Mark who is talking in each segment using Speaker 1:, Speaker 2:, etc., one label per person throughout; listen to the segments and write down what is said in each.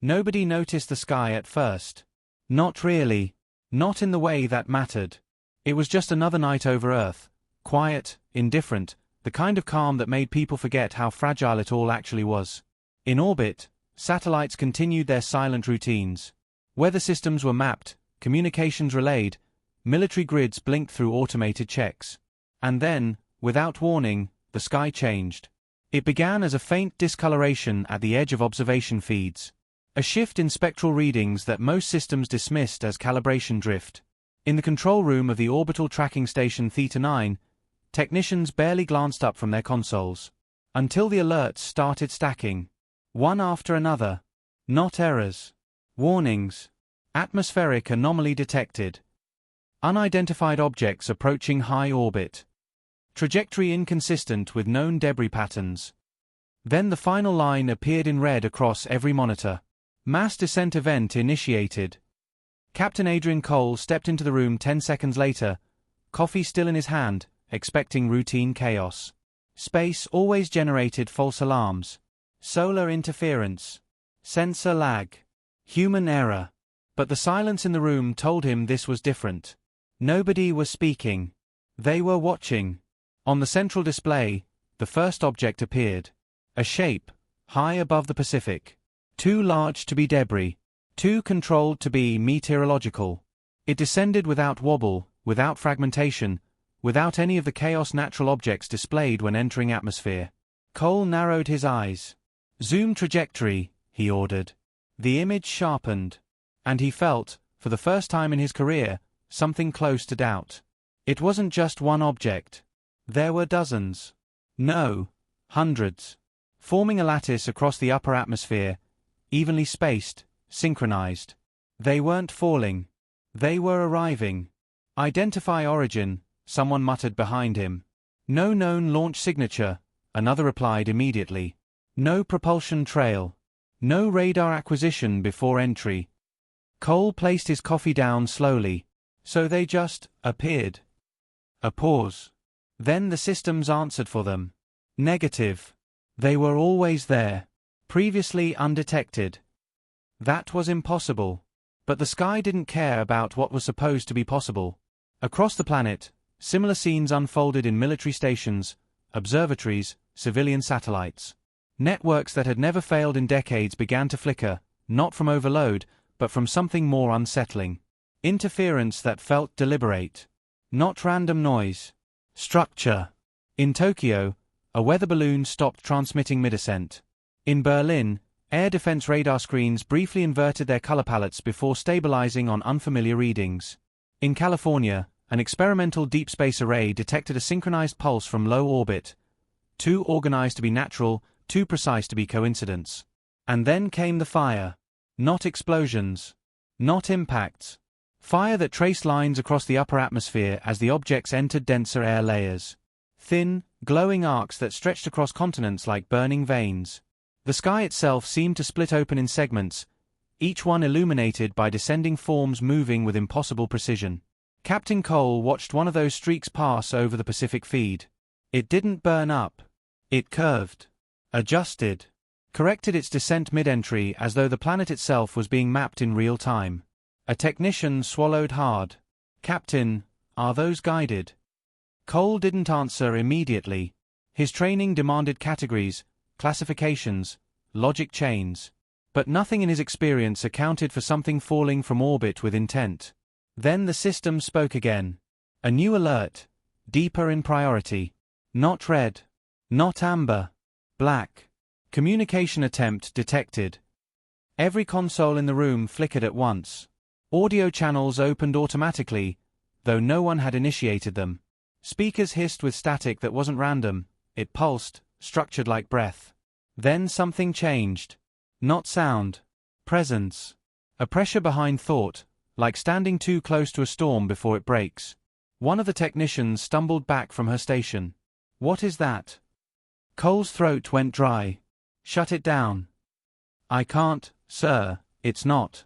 Speaker 1: Nobody noticed the sky at first. Not really. Not in the way that mattered. It was just another night over Earth. Quiet, indifferent, the kind of calm that made people forget how fragile it all actually was. In orbit, satellites continued their silent routines. Weather systems were mapped, communications relayed, military grids blinked through automated checks. And then, without warning, the sky changed. It began as a faint discoloration at the edge of observation feeds. A shift in spectral readings that most systems dismissed as calibration drift. In the control room of the orbital tracking station Theta 9, technicians barely glanced up from their consoles. Until the alerts started stacking. One after another. Not errors. Warnings. Atmospheric anomaly detected. Unidentified objects approaching high orbit. Trajectory inconsistent with known debris patterns. Then the final line appeared in red across every monitor. Mass descent event initiated. Captain Adrian Cole stepped into the room 10 seconds later, coffee still in his hand, expecting routine chaos. Space always generated false alarms. Solar interference. Sensor lag. Human error. But the silence in the room told him this was different. Nobody was speaking. They were watching. On the central display, the first object appeared. A shape, high above the Pacific. Too large to be debris. Too controlled to be meteorological. It descended without wobble, without fragmentation, without any of the chaos natural objects displayed when entering atmosphere. Cole narrowed his eyes. Zoom trajectory, he ordered. The image sharpened. And he felt, for the first time in his career, something close to doubt. It wasn't just one object. There were dozens. No, hundreds. Forming a lattice across the upper atmosphere, evenly spaced, synchronized. They weren't falling. They were arriving. Identify origin, someone muttered behind him. No known launch signature, another replied immediately. No propulsion trail. No radar acquisition before entry. Cole placed his coffee down slowly. So they just appeared. A pause. Then the systems answered for them. Negative. They were always there. Previously undetected. That was impossible. But the sky didn't care about what was supposed to be possible. Across the planet, similar scenes unfolded in military stations, observatories, civilian satellites. Networks that had never failed in decades began to flicker, not from overload, but from something more unsettling. Interference that felt deliberate. Not random noise. Structure. In Tokyo, a weather balloon stopped transmitting mid-ascent. In Berlin, air defense radar screens briefly inverted their color palettes before stabilizing on unfamiliar readings. In California, an experimental deep space array detected a synchronized pulse from low orbit. Too organized to be natural, too precise to be coincidence. And then came the fire. Not explosions. Not impacts. Fire that traced lines across the upper atmosphere as the objects entered denser air layers. Thin, glowing arcs that stretched across continents like burning veins. The sky itself seemed to split open in segments, each one illuminated by descending forms moving with impossible precision. Captain Cole watched one of those streaks pass over the Pacific feed. It didn't burn up. It curved. Adjusted. Corrected its descent mid-entry as though the planet itself was being mapped in real time. A technician swallowed hard. Captain, are those guided? Cole didn't answer immediately. His training demanded categories, classifications, logic chains. But nothing in his experience accounted for something falling from orbit with intent. Then the system spoke again. A new alert, deeper in priority. Not red. Not amber. Black. Communication attempt detected. Every console in the room flickered at once. Audio channels opened automatically, though no one had initiated them. Speakers hissed with static that wasn't random, it pulsed, structured like breath. Then something changed. Not sound. Presence. A pressure behind thought, like standing too close to a storm before it breaks. One of the technicians stumbled back from her station. What is that? Cole's throat went dry. Shut it down. I can't, sir, it's not.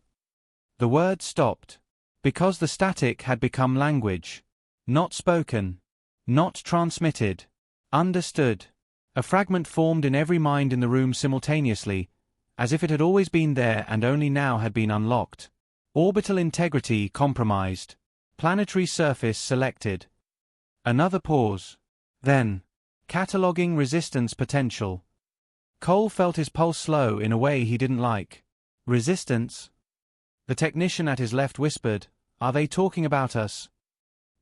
Speaker 1: The word stopped. Because the static had become language. Not spoken. Not transmitted. Understood. A fragment formed in every mind in the room simultaneously, as if it had always been there and only now had been unlocked. Orbital integrity compromised. Planetary surface selected. Another pause. Then, cataloging resistance potential. Cole felt his pulse slow in a way he didn't like. Resistance? The technician at his left whispered, "Are they talking about us?"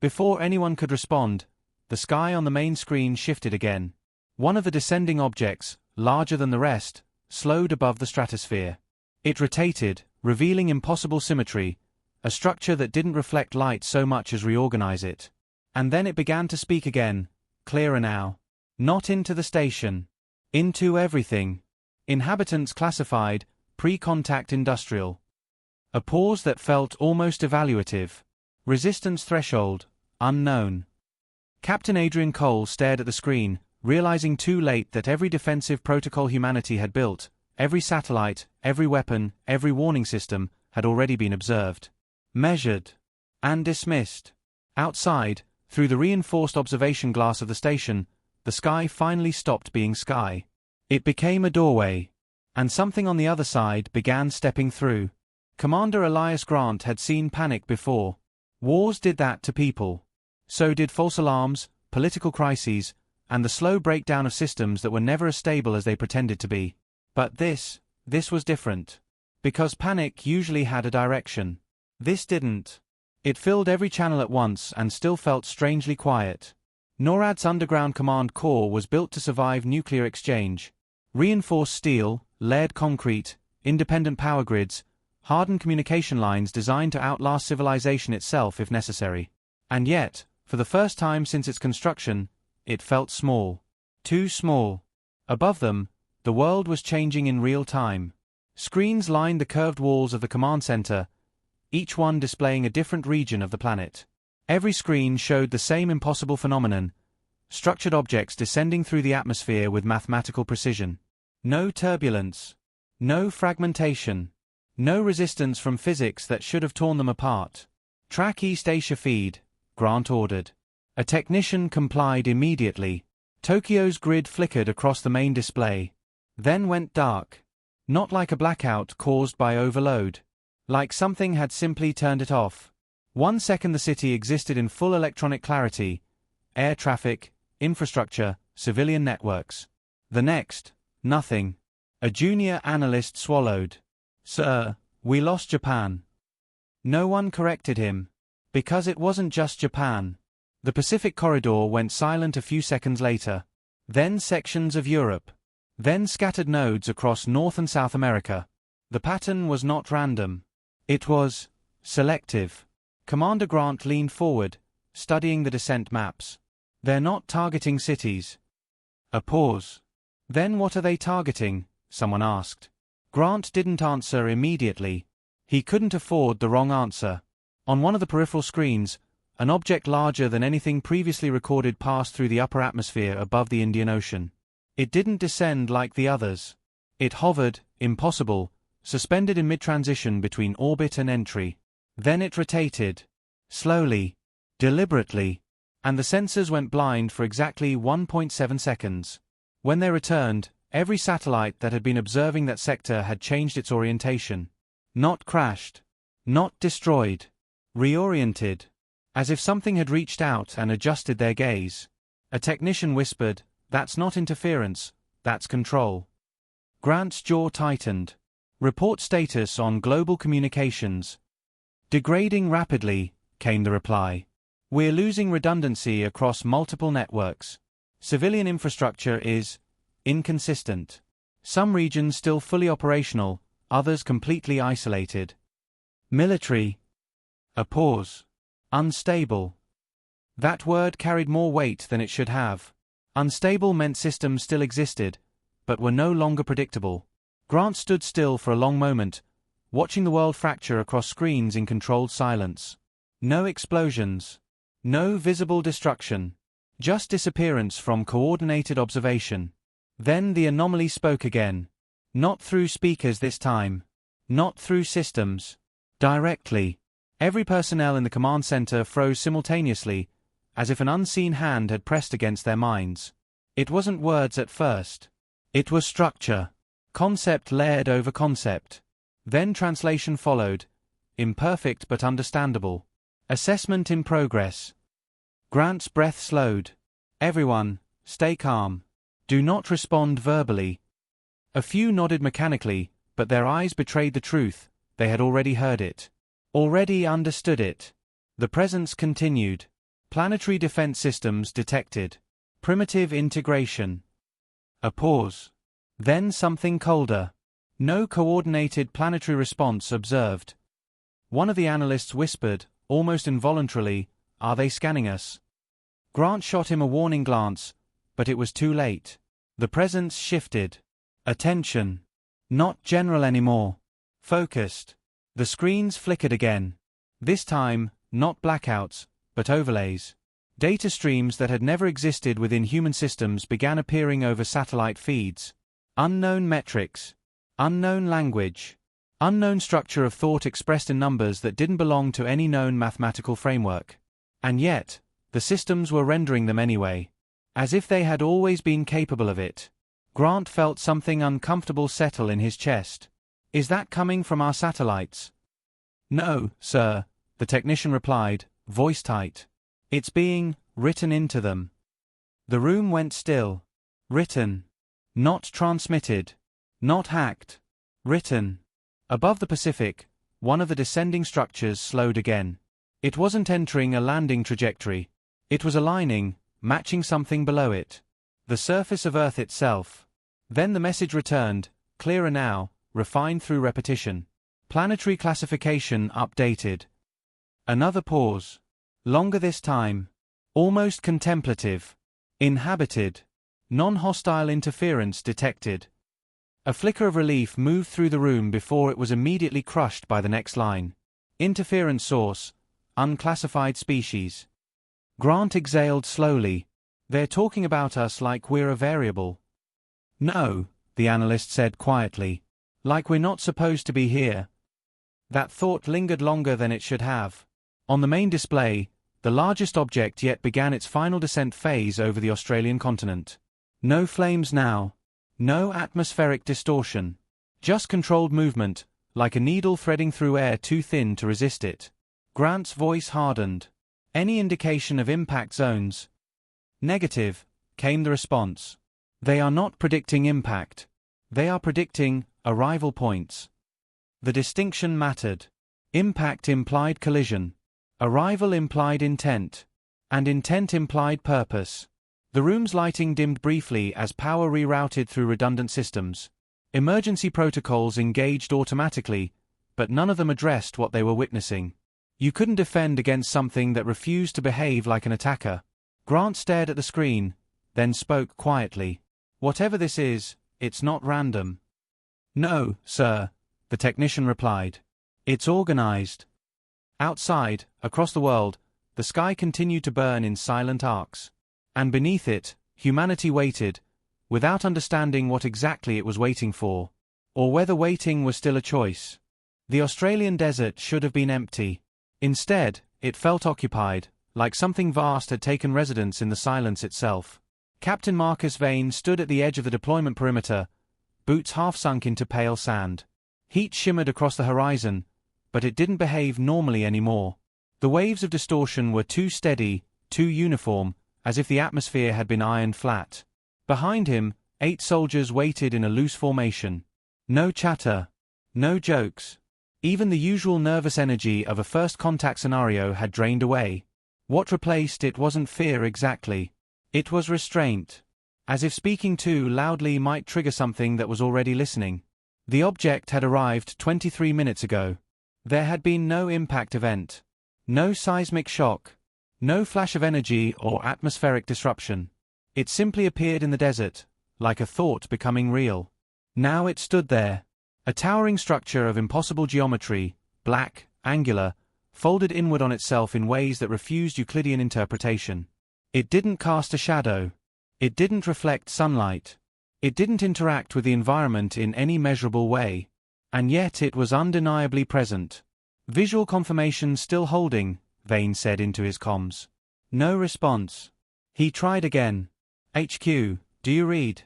Speaker 1: Before anyone could respond, the sky on the main screen shifted again. One of the descending objects, larger than the rest, slowed above the stratosphere. It rotated, revealing impossible symmetry, a structure that didn't reflect light so much as reorganize it. And then it began to speak again, clearer now. Not into the station. Into everything. Inhabitants classified, pre-contact industrial. A pause that felt almost evaluative. Resistance threshold, unknown. Captain Adrian Cole stared at the screen, realizing too late that every defensive protocol humanity had built, every satellite, every weapon, every warning system, had already been observed, measured, and dismissed. Outside, through the reinforced observation glass of the station, the sky finally stopped being sky. It became a doorway, and something on the other side began stepping through. Commander Elias Grant had seen panic before. Wars did that to people. So did false alarms, political crises, and the slow breakdown of systems that were never as stable as they pretended to be. But this was different. Because panic usually had a direction. This didn't. It filled every channel at once and still felt strangely quiet. NORAD's underground command core was built to survive nuclear exchange. Reinforced steel, layered concrete, independent power grids, hardened communication lines designed to outlast civilization itself if necessary. And yet, for the first time since its construction, it felt small. Too small. Above them, the world was changing in real time. Screens lined the curved walls of the command center, each one displaying a different region of the planet. Every screen showed the same impossible phenomenon, structured objects descending through the atmosphere with mathematical precision. No turbulence. No fragmentation. No resistance from physics that should have torn them apart. Track East Asia feed, Grant ordered. A technician complied immediately. Tokyo's grid flickered across the main display. Then went dark. Not like a blackout caused by overload. Like something had simply turned it off. 1 second the city existed in full electronic clarity. Air traffic, infrastructure, civilian networks. The next, nothing. A junior analyst swallowed. "Sir, we lost Japan." No one corrected him. Because it wasn't just Japan. The Pacific corridor went silent a few seconds later. Then sections of Europe. Then scattered nodes across North and South America. The pattern was not random. It was selective. Commander Grant leaned forward, studying the descent maps. "They're not targeting cities." A pause. "Then what are they targeting?" someone asked. Grant didn't answer immediately. He couldn't afford the wrong answer. On one of the peripheral screens, an object larger than anything previously recorded passed through the upper atmosphere above the Indian Ocean. It didn't descend like the others. It hovered, impossible, suspended in mid-transition between orbit and entry. Then it rotated. Slowly. Deliberately. And the sensors went blind for exactly 1.7 seconds. When they returned, every satellite that had been observing that sector had changed its orientation. Not crashed. Not destroyed. Reoriented. As if something had reached out and adjusted their gaze. A technician whispered, "That's not interference, that's control." Grant's jaw tightened. "Report status on global communications." "Degrading rapidly," came the reply. "We're losing redundancy across multiple networks. Civilian infrastructure is inconsistent. Some regions still fully operational, others completely isolated. Military." A pause. "Unstable." That word carried more weight than it should have. Unstable meant systems still existed, but were no longer predictable. Grant stood still for a long moment, watching the world fracture across screens in controlled silence. No explosions. No visible destruction. Just disappearance from coordinated observation. Then the anomaly spoke again. Not through speakers this time. Not through systems. Directly. Every personnel in the command center froze simultaneously, as if an unseen hand had pressed against their minds. It wasn't words at first. It was structure. Concept layered over concept. Then translation followed, imperfect but understandable. Assessment in progress. Grant's breath slowed. Everyone, stay calm. Do not respond verbally. A few nodded mechanically, but their eyes betrayed the truth. They had already heard it. Already understood it. The presence continued. Planetary defense systems detected. Primitive integration. A pause. Then something colder. No coordinated planetary response observed. One of the analysts whispered, almost involuntarily, "Are they scanning us?" Grant shot him a warning glance, but it was too late. The presence shifted. Attention. Not general anymore. Focused. The screens flickered again. This time, not blackouts, but overlays. Data streams that had never existed within human systems began appearing over satellite feeds. Unknown metrics. Unknown language. Unknown structure of thought expressed in numbers that didn't belong to any known mathematical framework. And yet, the systems were rendering them anyway. As if they had always been capable of it. Grant felt something uncomfortable settle in his chest. Is that coming from our satellites? No, sir, the technician replied, voice tight. It's being written into them. The room went still. Written. Not transmitted. Not hacked. Written. Above the Pacific, one of the descending structures slowed again. It wasn't entering a landing trajectory. It was aligning, matching something below it. The surface of Earth itself. Then the message returned, clearer now, refined through repetition. Planetary classification updated. Another pause. Longer this time. Almost contemplative. Inhabited. Non-hostile interference detected. A flicker of relief moved through the room before it was immediately crushed by the next line. Interference source. Unclassified species. Grant exhaled slowly. They're talking about us like we're a variable. No, the analyst said quietly. Like we're not supposed to be here. That thought lingered longer than it should have. On the main display, the largest object yet began its final descent phase over the Australian continent. No flames now. No atmospheric distortion. Just controlled movement, like a needle threading through air too thin to resist it. Grant's voice hardened. Any indication of impact zones? Negative, came the response. They are not predicting impact. They are predicting arrival points. The distinction mattered. Impact implied collision. Arrival implied intent. And intent implied purpose. The room's lighting dimmed briefly as power rerouted through redundant systems. Emergency protocols engaged automatically, but none of them addressed what they were witnessing. You couldn't defend against something that refused to behave like an attacker. Grant stared at the screen, then spoke quietly. Whatever this is, it's not random. No, sir, the technician replied. It's organized. Outside, across the world, the sky continued to burn in silent arcs. And beneath it, humanity waited, without understanding what exactly it was waiting for, or whether waiting was still a choice. The Australian desert should have been empty. Instead, it felt occupied, like something vast had taken residence in the silence itself. Captain Marcus Vane stood at the edge of the deployment perimeter, boots half sunk into pale sand. Heat shimmered across the horizon, but it didn't behave normally anymore. The waves of distortion were too steady, too uniform, as if the atmosphere had been ironed flat. Behind him, 8 soldiers waited in a loose formation. No chatter. No jokes. Even the usual nervous energy of a first contact scenario had drained away. What replaced it wasn't fear exactly. It was restraint. As if speaking too loudly might trigger something that was already listening. The object had arrived 23 minutes ago. There had been no impact event. No seismic shock. No flash of energy or atmospheric disruption. It simply appeared in the desert, like a thought becoming real. Now it stood there. A towering structure of impossible geometry, black, angular, folded inward on itself in ways that refused Euclidean interpretation. It didn't cast a shadow. It didn't reflect sunlight. It didn't interact with the environment in any measurable way. And yet it was undeniably present. Visual confirmation still holding, Vane said into his comms. No response. He tried again. HQ, do you read?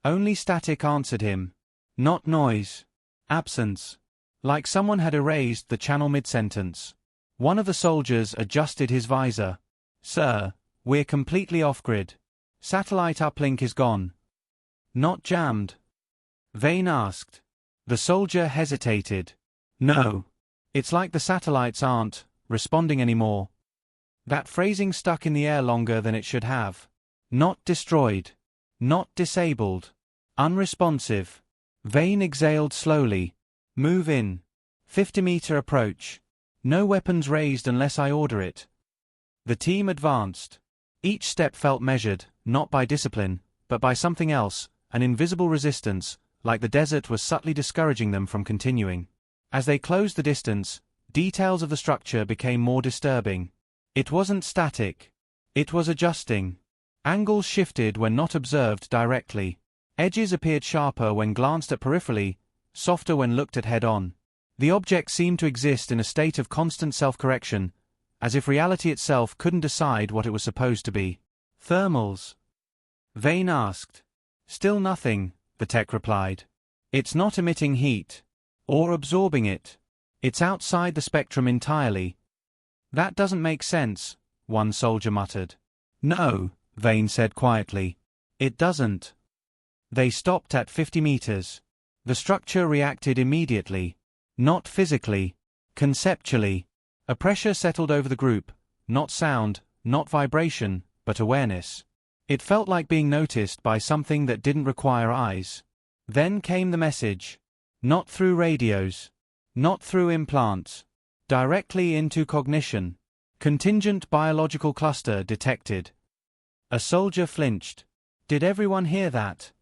Speaker 1: Only static answered him. Not noise. Absence. Like someone had erased the channel mid-sentence. One of the soldiers adjusted his visor. Sir, we're completely off-grid. Satellite uplink is gone. Not jammed? Vane asked. The soldier hesitated. No. It's like the satellites aren't responding anymore. That phrasing stuck in the air longer than it should have. Not destroyed. Not disabled. Unresponsive. Vane exhaled slowly. Move in. 50-meter approach. No weapons raised unless I order it. The team advanced. Each step felt measured, not by discipline, but by something else, an invisible resistance, like the desert was subtly discouraging them from continuing. As they closed the distance, details of the structure became more disturbing. It wasn't static. It was adjusting. Angles shifted when not observed directly. Edges appeared sharper when glanced at peripherally, softer when looked at head-on. The object seemed to exist in a state of constant self-correction, as if reality itself couldn't decide what it was supposed to be. Thermals? Vane asked. Still nothing, the tech replied. It's not emitting heat. Or absorbing it. It's outside the spectrum entirely. That doesn't make sense, one soldier muttered. No, Vane said quietly. It doesn't. They stopped at 50 meters. The structure reacted immediately. Not physically. Conceptually. A pressure settled over the group, not sound, not vibration, but awareness. It felt like being noticed by something that didn't require eyes. Then came the message. Not through radios. Not through implants. Directly into cognition. Contingent biological cluster detected. A soldier flinched. Did everyone hear that?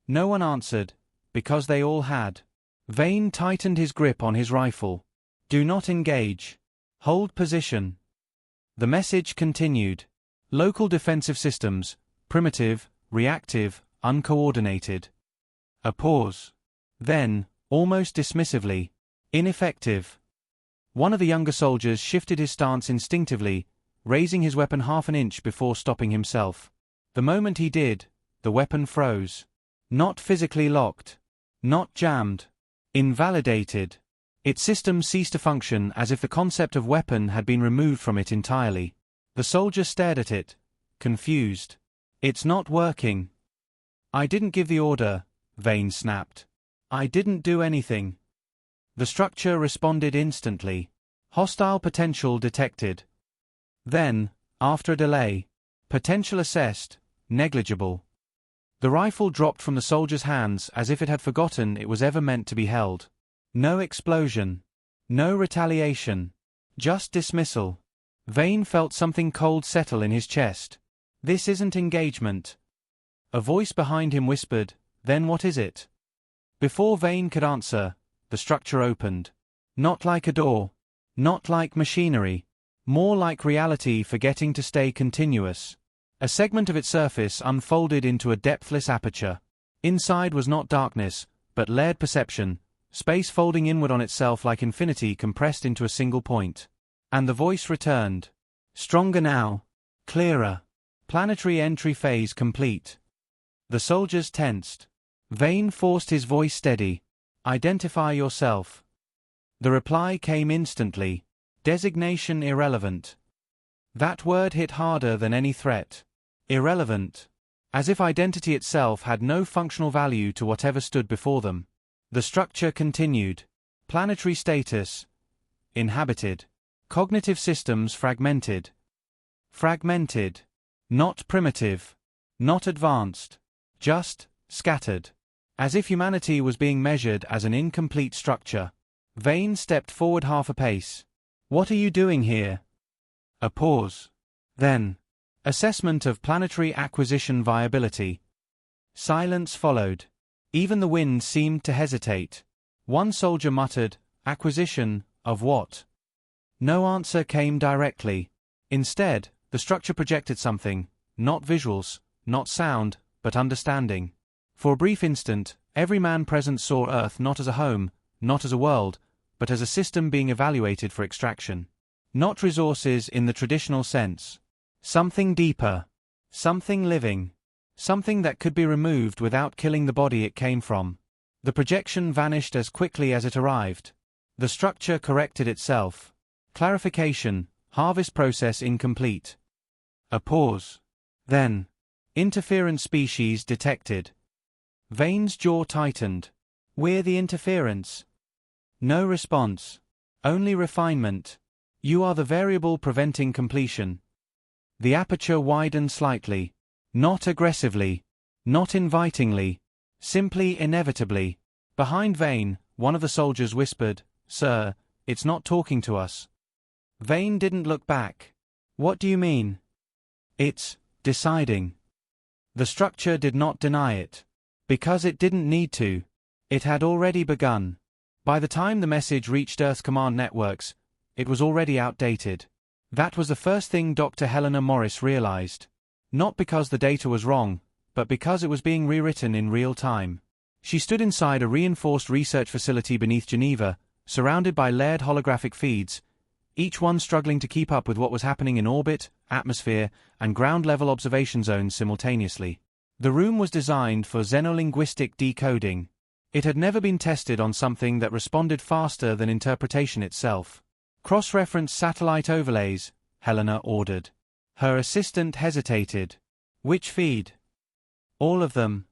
Speaker 1: No one answered, because they all had. Vane tightened his grip on his rifle. Do not engage. Hold position. The message continued. Local defensive systems, primitive, reactive, uncoordinated. A pause. Then, almost dismissively, ineffective. One of the younger soldiers shifted his stance instinctively, raising his weapon half an inch before stopping himself. The moment he did, the weapon froze. Not physically locked. Not jammed. Invalidated. Its system ceased to function as if the concept of weapon had been removed from it entirely. The soldier stared at it, confused. It's not working. I didn't give the order, Vane snapped. I didn't do anything. The structure responded instantly. Hostile potential detected. Then, after a delay, potential assessed, negligible. The rifle dropped from the soldier's hands as if it had forgotten it was ever meant to be held. No explosion. No retaliation. Just dismissal. Vane felt something cold settle in his chest. This isn't engagement. A voice behind him whispered, then what is it? Before Vane could answer, the structure opened. Not like a door. Not like machinery. More like reality forgetting to stay continuous. A segment of its surface unfolded into a depthless aperture. Inside was not darkness, but layered perception, space folding inward on itself like infinity compressed into a single point. And the voice returned. Stronger now. Clearer. Planetary entry phase complete. The soldiers tensed. Vane forced his voice steady. Identify yourself. The reply came instantly. Designation irrelevant. That word hit harder than any threat. Irrelevant. As if identity itself had no functional value to whatever stood before them. The structure continued. Planetary status. Inhabited. Cognitive systems fragmented. Fragmented. Not primitive. Not advanced. Just scattered. As if humanity was being measured as an incomplete structure. Vane stepped forward half a pace. What are you doing here? A pause. Then, assessment of planetary acquisition viability. Silence followed. Even the wind seemed to hesitate. One soldier muttered, acquisition, of what? No answer came directly. Instead, the structure projected something, not visuals, not sound, but understanding. For a brief instant, every man present saw Earth not as a home, not as a world, but as a system being evaluated for extraction. Not resources in the traditional sense. Something deeper. Something living. Something that could be removed without killing the body it came from. The projection vanished as quickly as it arrived. The structure corrected itself. Clarification, harvest process incomplete. A pause. Then, interference species detected. Vane's jaw tightened. We're the interference. No response. Only refinement. You are the variable preventing completion. The aperture widened slightly. Not aggressively. Not invitingly. Simply inevitably. Behind Vane, one of the soldiers whispered, "Sir, it's not talking to us." Vane didn't look back. "What do you mean?" "It's deciding." The structure did not deny it. Because it didn't need to. It had already begun. By the time the message reached Earth's command networks, it was already outdated. That was the first thing Dr. Helena Morris realized. Not because the data was wrong, but because it was being rewritten in real time. She stood inside a reinforced research facility beneath Geneva, surrounded by layered holographic feeds, each one struggling to keep up with what was happening in orbit, atmosphere, and ground-level observation zones simultaneously. The room was designed for xenolinguistic decoding. It had never been tested on something that responded faster than interpretation itself. "Cross-reference satellite overlays," Helena ordered. Her assistant hesitated. "Which feed?" "All of them."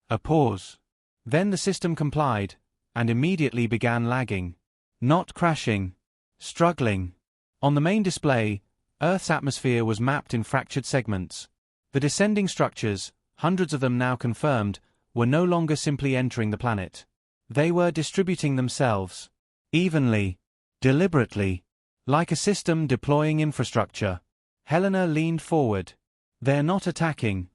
Speaker 1: A pause. Then the system complied, and immediately began lagging. Not crashing. Struggling. On the main display, Earth's atmosphere was mapped in fractured segments. The descending structures, hundreds of them now confirmed, were no longer simply entering the planet. They were distributing themselves. Evenly. Deliberately. Like a system deploying infrastructure. Helena leaned forward. "They're not attacking."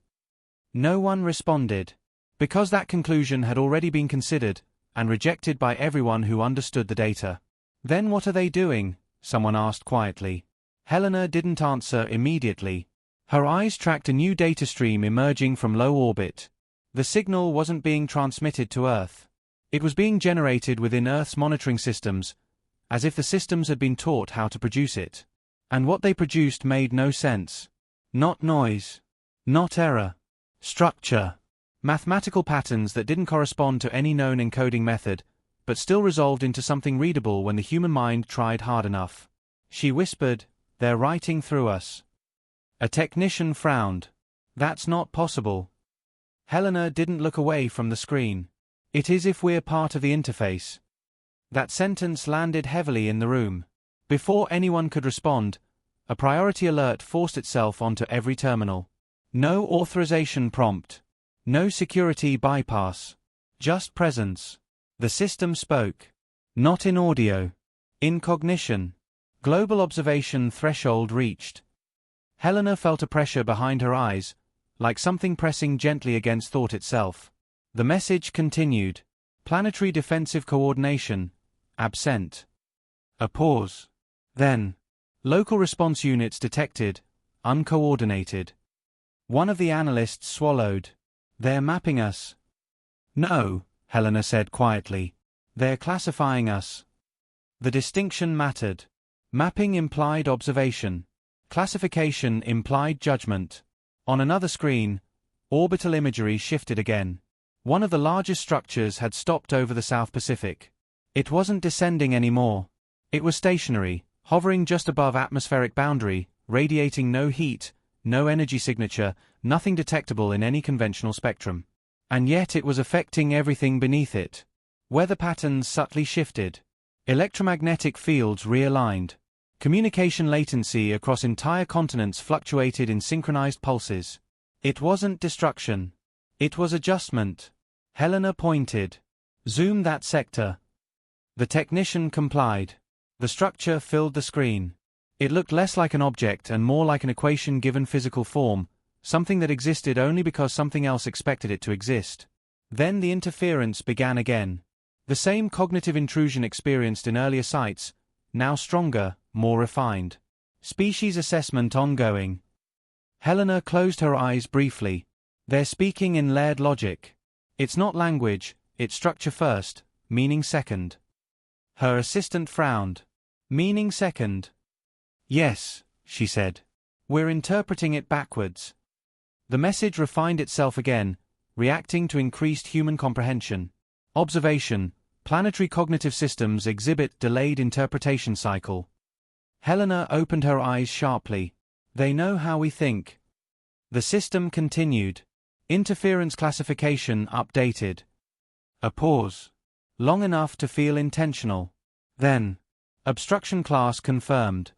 Speaker 1: No one responded. Because that conclusion had already been considered, and rejected by everyone who understood the data. "Then what are they doing?" someone asked quietly. Helena didn't answer immediately. Her eyes tracked a new data stream emerging from low orbit. The signal wasn't being transmitted to Earth. It was being generated within Earth's monitoring systems, as if the systems had been taught how to produce it. And what they produced made no sense. Not noise. Not error. Structure. Mathematical patterns that didn't correspond to any known encoding method, but still resolved into something readable when the human mind tried hard enough. She whispered, "They're writing through us." A technician frowned. "That's not possible." Helena didn't look away from the screen. "It is if we're part of the interface." That sentence landed heavily in the room. Before anyone could respond, a priority alert forced itself onto every terminal. No authorization prompt. No security bypass. Just presence. The system spoke. Not in audio. In cognition. Global observation threshold reached. Helena felt a pressure behind her eyes, like something pressing gently against thought itself. The message continued. Planetary defensive coordination. Absent. A pause. Then. Local response units detected. Uncoordinated. One of the analysts swallowed. "They're mapping us." "No," Helena said quietly. "They're classifying us." The distinction mattered. Mapping implied observation. Classification implied judgment. On another screen, orbital imagery shifted again. One of the largest structures had stopped over the South Pacific. It wasn't descending anymore. It was stationary, hovering just above atmospheric boundary, radiating no heat, no energy signature, nothing detectable in any conventional spectrum. And yet it was affecting everything beneath it. Weather patterns subtly shifted. Electromagnetic fields realigned. Communication latency across entire continents fluctuated in synchronized pulses. It wasn't destruction. It was adjustment. Helena pointed. "Zoom that sector." The technician complied. The structure filled the screen. It looked less like an object and more like an equation given physical form, something that existed only because something else expected it to exist. Then the interference began again. The same cognitive intrusion experienced in earlier sites, now stronger, more refined. Species assessment ongoing. Helena closed her eyes briefly. "They're speaking in layered logic. It's not language, it's structure first, meaning second." Her assistant frowned. "Meaning second?" "Yes," she said. "We're interpreting it backwards." The message refined itself again, reacting to increased human comprehension. Observation: planetary cognitive systems exhibit delayed interpretation cycle. Helena opened her eyes sharply. They know how we think. The system continued. Interference classification updated. A pause. Long enough to feel intentional. Then, obstruction class confirmed.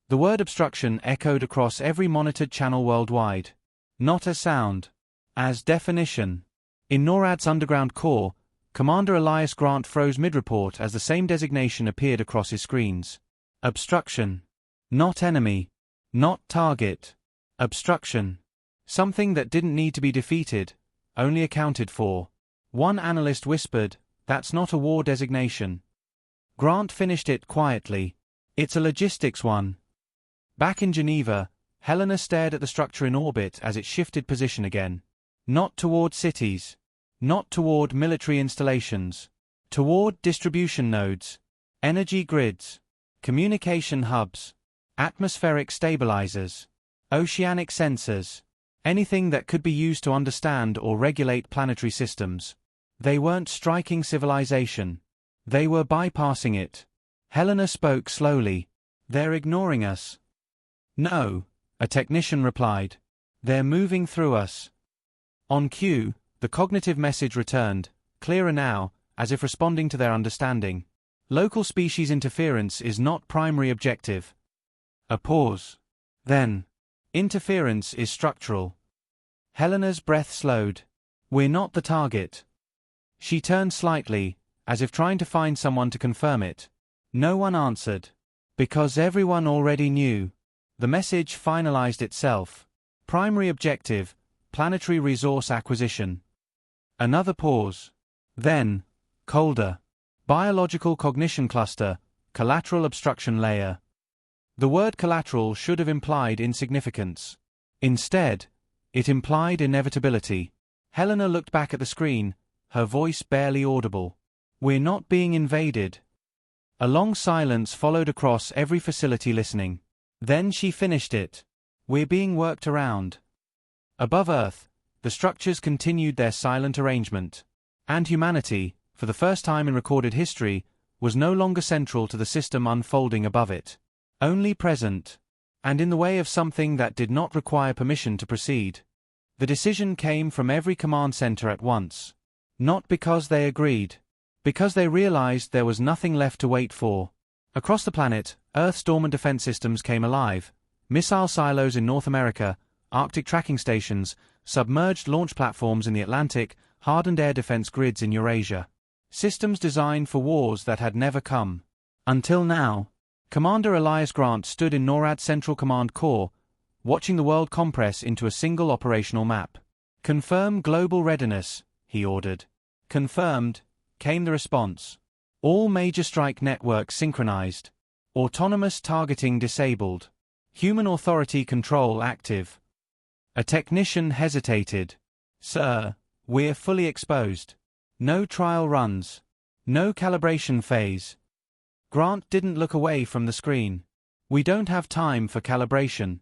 Speaker 1: The word obstruction echoed across every monitored channel worldwide. Not a sound. As definition. In NORAD's underground core, Commander Elias Grant froze mid-report as the same designation appeared across his screens. Obstruction. Not enemy. Not target. Obstruction. Something that didn't need to be defeated, only accounted for. One analyst whispered, "That's not a war designation." Grant finished it quietly. "It's a logistics one." Back in Geneva, Helena stared at the structure in orbit as it shifted position again. Not toward cities. Not toward military installations. Toward distribution nodes. Energy grids. Communication hubs. Atmospheric stabilizers. Oceanic sensors. Anything that could be used to understand or regulate planetary systems. They weren't striking civilization. They were bypassing it. Helena spoke slowly. "They're ignoring us." "No," a technician replied. "They're moving through us." On cue, the cognitive message returned, clearer now, as if responding to their understanding. Local species interference is not primary objective. A pause. Then, interference is structural. Helena's breath slowed. "We're not the target." She turned slightly, as if trying to find someone to confirm it. No one answered. Because everyone already knew. The message finalized itself. Primary objective, planetary resource acquisition. Another pause. Then, colder. Biological cognition cluster, collateral obstruction layer. The word collateral should have implied insignificance. Instead, it implied inevitability. Helena looked back at the screen, her voice barely audible. "We're not being invaded." A long silence followed across every facility listening. Then she finished it. "We're being worked around." Above Earth, the structures continued their silent arrangement. And humanity, for the first time in recorded history, was no longer central to the system unfolding above it. Only present. And in the way of something that did not require permission to proceed. The decision came from every command center at once. Not because they agreed. Because they realized there was nothing left to wait for. Across the planet, Earth's dormant defense systems came alive. Missile silos in North America, Arctic tracking stations, submerged launch platforms in the Atlantic, hardened air defense grids in Eurasia. Systems designed for wars that had never come. Until now, Commander Elias Grant stood in NORAD's Central Command Core, watching the world compress into a single operational map. "Confirm global readiness," he ordered. Confirmed, came the response. All major strike networks synchronized. Autonomous targeting disabled. Human authority control active. A technician hesitated. "Sir, we're fully exposed. No trial runs. No calibration phase." Grant didn't look away from the screen. "We don't have time for calibration."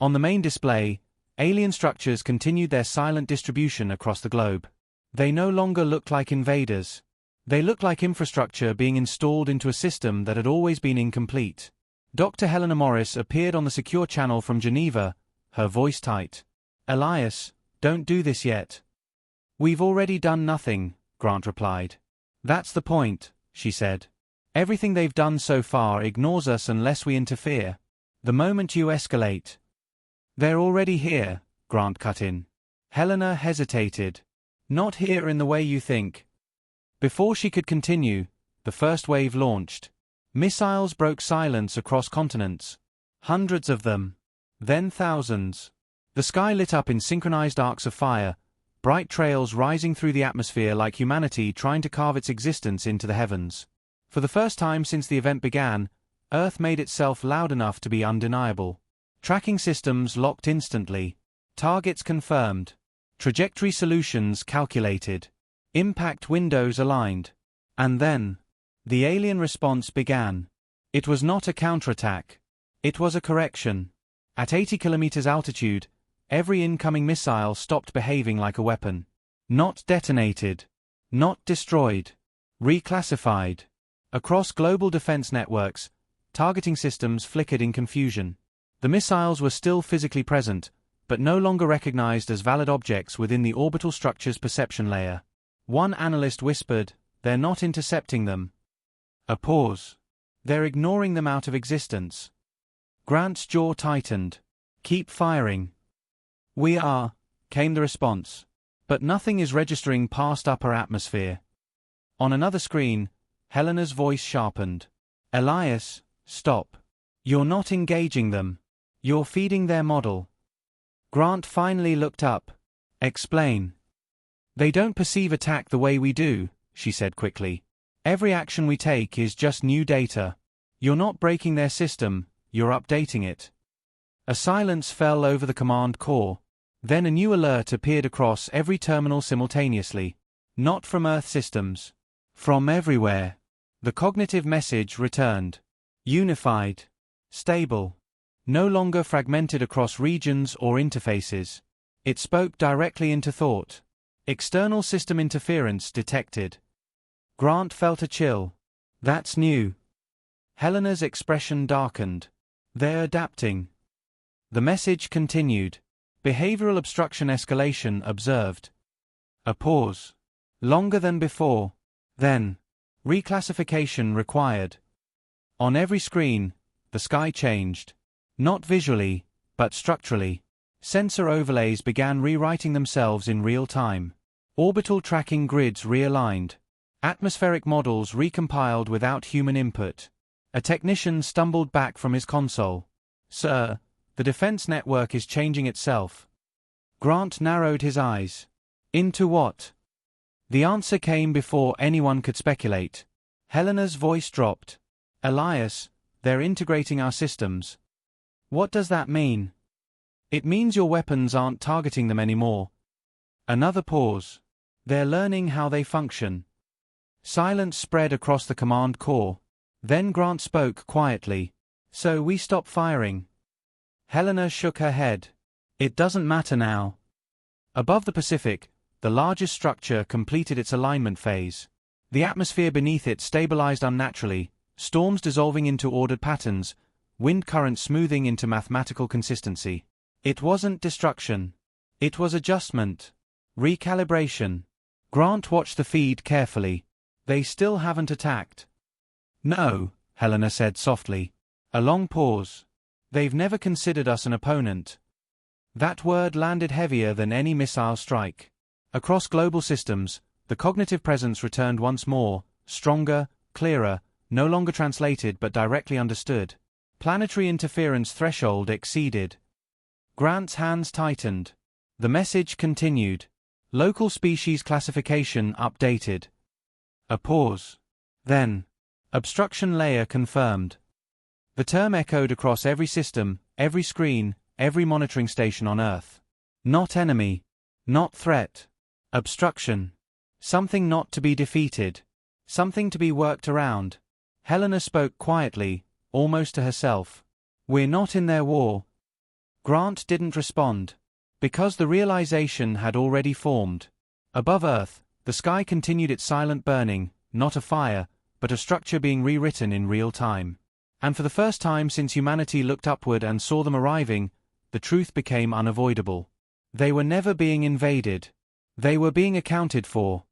Speaker 1: On the main display, alien structures continued their silent distribution across the globe. They no longer looked like invaders. They looked like infrastructure being installed into a system that had always been incomplete. Dr. Helena Morris appeared on the secure channel from Geneva, her voice tight. "Elias, don't do this yet." "We've already done nothing," Grant replied. "That's the point," she said. "Everything they've done so far ignores us unless we interfere. The moment you escalate." "They're already here," Grant cut in. Helena hesitated. "Not here in the way you think." Before she could continue, the first wave launched. Missiles broke silence across continents. Hundreds of them. Then thousands. The sky lit up in synchronized arcs of fire, bright trails rising through the atmosphere like humanity trying to carve its existence into the heavens. For the first time since the event began, Earth made itself loud enough to be undeniable. Tracking systems locked instantly. Targets confirmed. Trajectory solutions calculated. Impact windows aligned. And then, the alien response began. It was not a counterattack. It was a correction. At 80 kilometers altitude, every incoming missile stopped behaving like a weapon. Not detonated. Not destroyed. Reclassified. Across global defense networks, targeting systems flickered in confusion. The missiles were still physically present, but no longer recognized as valid objects within the orbital structure's perception layer. One analyst whispered, "They're not intercepting them." A pause. "They're ignoring them out of existence." Grant's jaw tightened. "Keep firing." "We are," came the response. "But nothing is registering past upper atmosphere." On another screen, Helena's voice sharpened. "Elias, stop. You're not engaging them. You're feeding their model." Grant finally looked up. "Explain." "They don't perceive attack the way we do," she said quickly. "Every action we take is just new data. You're not breaking their system, you're updating it." A silence fell over the command core. Then a new alert appeared across every terminal simultaneously. "Not from Earth systems. From everywhere." The cognitive message returned. Unified. Stable. No longer fragmented across regions or interfaces. It spoke directly into thought. External system interference detected. Grant felt a chill. "That's new." Helena's expression darkened. "They're adapting." The message continued. Behavioral obstruction escalation observed. A pause. Longer than before. Then. Reclassification required. On every screen, the sky changed. Not visually, but structurally. Sensor overlays began rewriting themselves in real time. Orbital tracking grids realigned. Atmospheric models recompiled without human input. A technician stumbled back from his console. "Sir, the defense network is changing itself." Grant narrowed his eyes. "Into what?" The answer came before anyone could speculate. Helena's voice dropped. "Elias, they're integrating our systems." "What does that mean?" "It means your weapons aren't targeting them anymore." Another pause. "They're learning how they function." Silence spread across the command core. Then Grant spoke quietly. "So we stop firing?" Helena shook her head. "It doesn't matter now." Above the Pacific, the largest structure completed its alignment phase. The atmosphere beneath it stabilized unnaturally, storms dissolving into ordered patterns, wind currents smoothing into mathematical consistency. It wasn't destruction. It was adjustment. Recalibration. Grant watched the feed carefully. "They still haven't attacked." "No," Helena said softly. A long pause. "They've never considered us an opponent." That word landed heavier than any missile strike. Across global systems, the cognitive presence returned once more, stronger, clearer, no longer translated but directly understood. Planetary interference threshold exceeded. Grant's hands tightened. The message continued. Local species classification updated. A pause. Then. Obstruction layer confirmed. The term echoed across every system, every screen, every monitoring station on Earth. Not enemy. Not threat. Obstruction. Something not to be defeated. Something to be worked around. Helena spoke quietly, almost to herself. "We're not in their war." Grant didn't respond. Because the realization had already formed. Above Earth, the sky continued its silent burning, not a fire, but a structure being rewritten in real time. And for the first time since humanity looked upward and saw them arriving, the truth became unavoidable. They were never being invaded. They were being accounted for.